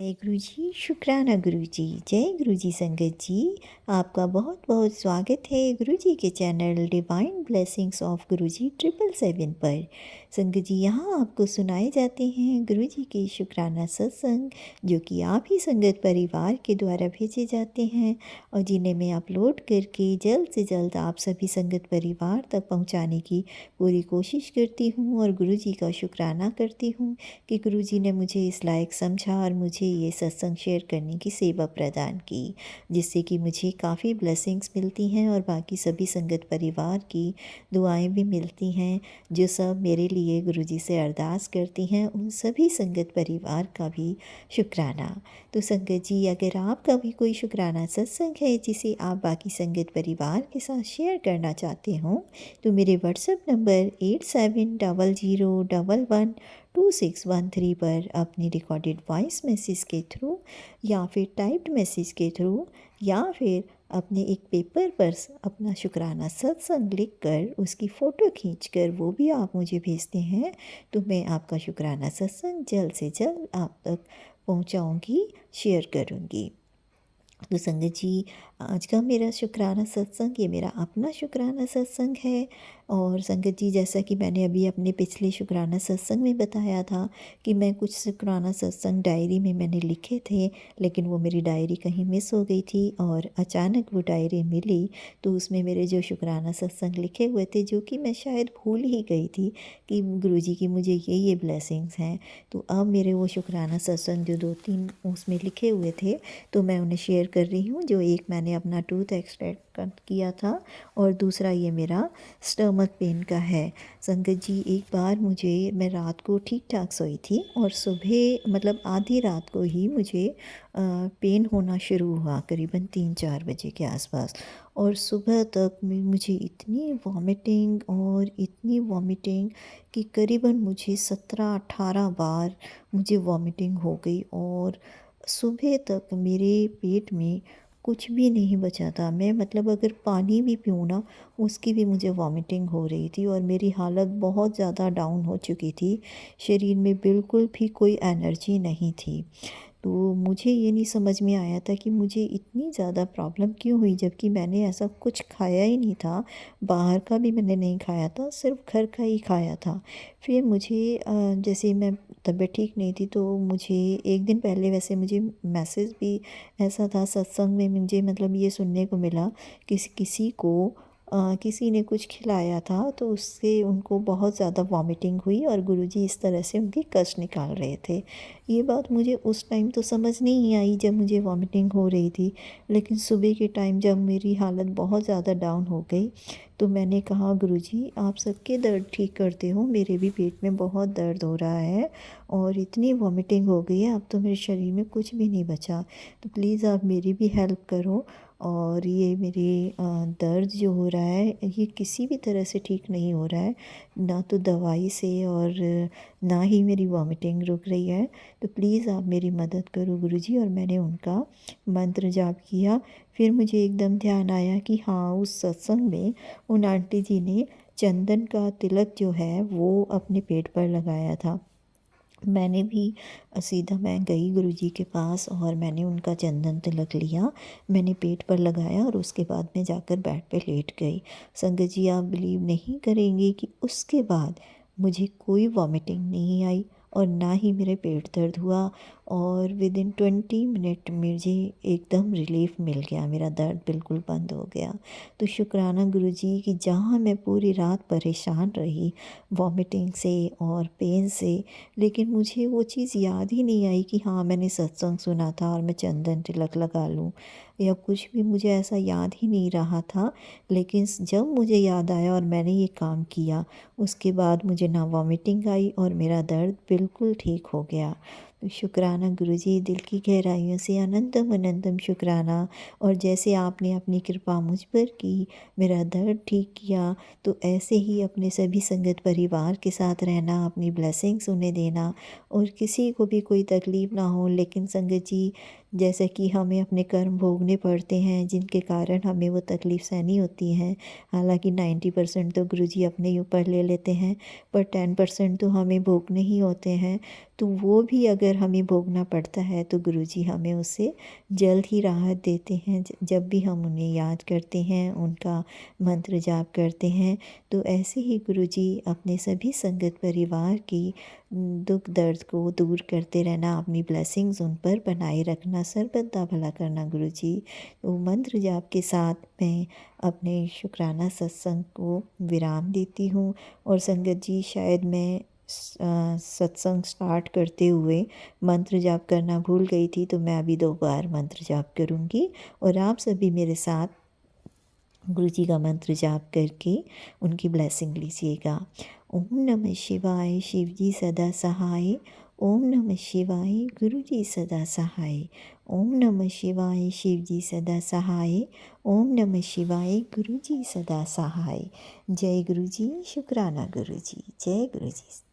जय गुरु जी, शुक्राना गुरु जी। जय गुरु जी संगत जी, आपका बहुत बहुत स्वागत है गुरु जी के चैनल डिवाइन ब्लेसिंग्स ऑफ गुरु जी 777 पर। संगत जी, यहाँ आपको सुनाए जाते हैं गुरु जी के शुक्राना सत्संग, जो कि आप ही संगत परिवार के द्वारा भेजे जाते हैं और जिन्हें मैं अपलोड करके जल्द से जल्द आप सभी संगत परिवार तक पहुँचाने की पूरी कोशिश करती हूँ और गुरु जी का शुक्राना करती हूँ कि गुरु जी ने मुझे इस लायक समझा और मुझे ये सत्संग शेयर करने की सेवा प्रदान की, जिससे कि मुझे काफ़ी ब्लेसिंग्स मिलती हैं और बाकी सभी संगत परिवार की दुआएं भी मिलती हैं। जो सब मेरे लिए गुरु जी से अरदास करती हैं, उन सभी संगत परिवार का भी शुक्राना। तो संगत जी, अगर आपका भी कोई शुक्राना सत्संग है जिसे आप बाकी संगत परिवार के साथ शेयर करना चाहते हो, तो मेरे व्हाट्सएप नंबर 8700112613 पर अपनी रिकॉर्डेड वॉइस मैसेज के थ्रू या फिर टाइप्ड मैसेज के थ्रू या फिर अपने एक पेपर पर अपना शुक्राना सत्संग लिख कर उसकी फ़ोटो खींचकर वो भी आप मुझे भेजते हैं, तो मैं आपका शुक्राना सत्संग जल्द से जल्द आप तक पहुंचाऊंगी, शेयर करूंगी। तो संगत जी, आज का मेरा शुक्राना सत्संग ये मेरा अपना शुक्राना सत्संग है। और संगत जी, जैसा कि मैंने अभी अपने पिछले शुक्राना सत्संग में बताया था कि मैं कुछ शुक्राना सत्संग डायरी में मैंने लिखे थे, लेकिन वो मेरी डायरी कहीं मिस हो गई थी और अचानक वो डायरी मिली, तो उसमें मेरे जो शुक्राना सत्संग लिखे हुए थे, जो कि मैं शायद भूल ही गई थी कि गुरुजी की मुझे ये ब्लेसिंग्स हैं। तो अब मेरे वो शुक्राना सत्संग जो 2-3 उसमें लिखे हुए थे, तो मैं उन्हें शेयर कर रही हूँ। जो एक मैंने अपना टूथ एक्सट्रैक्ट किया था और दूसरा ये मेरा स्टमक पेन का है। संगत जी, एक बार मैं रात को ठीक ठाक सोई थी और सुबह मतलब आधी रात को ही मुझे पेन होना शुरू हुआ, करीबन 3-4 बजे के आसपास। और सुबह तक मुझे इतनी वॉमिटिंग कि करीबन मुझे 17-18 बार मुझे वॉमिटिंग हो गई और सुबह तक मेरे पेट में कुछ भी नहीं बचा था। मैं मतलब अगर पानी भी पीऊँ ना, उसकी भी मुझे वॉमिटिंग हो रही थी और मेरी हालत बहुत ज़्यादा डाउन हो चुकी थी। शरीर में बिल्कुल भी कोई एनर्जी नहीं थी। तो मुझे ये नहीं समझ में आया था कि मुझे इतनी ज़्यादा प्रॉब्लम क्यों हुई, जबकि मैंने ऐसा कुछ खाया ही नहीं था। बाहर का भी मैंने नहीं खाया था, सिर्फ घर का ही खाया था। फिर मुझे जैसे मैं तबीयत ठीक नहीं थी, तो मुझे एक दिन पहले वैसे मुझे मैसेज भी ऐसा था सत्संग में, मुझे मतलब ये सुनने को मिला कि किसी ने कुछ खिलाया था, तो उससे उनको बहुत ज़्यादा वॉमिटिंग हुई और गुरुजी इस तरह से उनकी कष्ट निकाल रहे थे। ये बात मुझे उस टाइम तो समझ नहीं आई जब मुझे वॉमिटिंग हो रही थी, लेकिन सुबह के टाइम जब मेरी हालत बहुत ज़्यादा डाउन हो गई, तो मैंने कहा गुरुजी, आप सबके दर्द ठीक करते हो, मेरे भी पेट में बहुत दर्द हो रहा है और इतनी वॉमिटिंग हो गई है, अब तो मेरे शरीर में कुछ भी नहीं बचा, तो प्लीज़ आप मेरी भी हेल्प करो। और ये मेरे दर्द जो हो रहा है, ये किसी भी तरह से ठीक नहीं हो रहा है, ना तो दवाई से और ना ही मेरी वॉमिटिंग रुक रही है। तो प्लीज़ आप मेरी मदद करो गुरुजी। और मैंने उनका मंत्र जाप किया। फिर मुझे एकदम ध्यान आया कि हाँ, उस सत्संग में उन आंटी जी ने चंदन का तिलक जो है वो अपने पेट पर लगाया था। मैंने भी सीधा मैं गई गुरुजी के पास और मैंने उनका चंदन तिलक लिया, मैंने पेट पर लगाया और उसके बाद मैं जाकर बेड पे लेट गई। संगत जी, आप बिलीव नहीं करेंगे कि उसके बाद मुझे कोई वॉमिटिंग नहीं आई और ना ही मेरे पेट दर्द हुआ और विदिन 20 मिनट मुझे एकदम रिलीफ मिल गया, मेरा दर्द बिल्कुल बंद हो गया। तो शुक्राना गुरुजी कि जहाँ मैं पूरी रात परेशान रही वॉमिटिंग से और पेन से, लेकिन मुझे वो चीज़ याद ही नहीं आई कि हाँ, मैंने सत्संग सुना था और मैं चंदन तिलक लगा लूँ या कुछ भी, मुझे ऐसा याद ही नहीं रहा था। लेकिन जब मुझे याद आया और मैंने ये काम किया, उसके बाद मुझे ना वॉमिटिंग आई और मेरा दर्द बिल्कुल ठीक हो गया। तो शुक्राना गुरुजी, दिल की गहराइयों से अनंतम अनंतम शुक्राना। और जैसे आपने अपनी कृपा मुझ पर की, मेरा दर्द ठीक किया, तो ऐसे ही अपने सभी संगत परिवार के साथ रहना, अपनी ब्लेसिंग्स उन्हें देना और किसी को भी कोई तकलीफ़ ना हो। लेकिन संगत जी, जैसे कि हमें अपने कर्म भोगने पड़ते हैं जिनके कारण हमें वो तकलीफ़ सहनी होती है। हालांकि 90% तो गुरुजी अपने ही ऊपर ले लेते हैं, पर 10% तो हमें भोगने ही होते हैं। तो वो भी अगर हमें भोगना पड़ता है तो गुरुजी हमें उससे जल्द ही राहत देते हैं। जब भी हम उन्हें याद करते हैं, उनका मंत्र जाप करते हैं, तो ऐसे ही गुरुजी अपने सभी संगत परिवार की दुख दर्द को दूर करते रहना, अपनी ब्लेसिंग्स उन पर बनाए रखना, सर्वदा भला करना गुरुजी। तो मंत्र जाप के साथ मैं अपने शुक्राना सत्संग को विराम देती हूँ। और संगत जी, शायद मैं सत्संग स्टार्ट करते हुए मंत्र जाप करना भूल गई थी, तो मैं अभी 2 बार मंत्र जाप करूँगी और आप सभी मेरे साथ गुरु जी का मंत्र जाप करके उनकी ब्लेसिंग लीजिएगा। ओम नमः शिवाय, शिव जी सदा सहाय। ओम नमः शिवाय, गुरु जी सदा सहाय। ओम नमः शिवाय, शिव जी सदा सहाय। ओम नमः शिवाय, गुरु जी सदा सहाय। जय गुरु जी, शुक्राना गुरु जी, जय गुरु जी।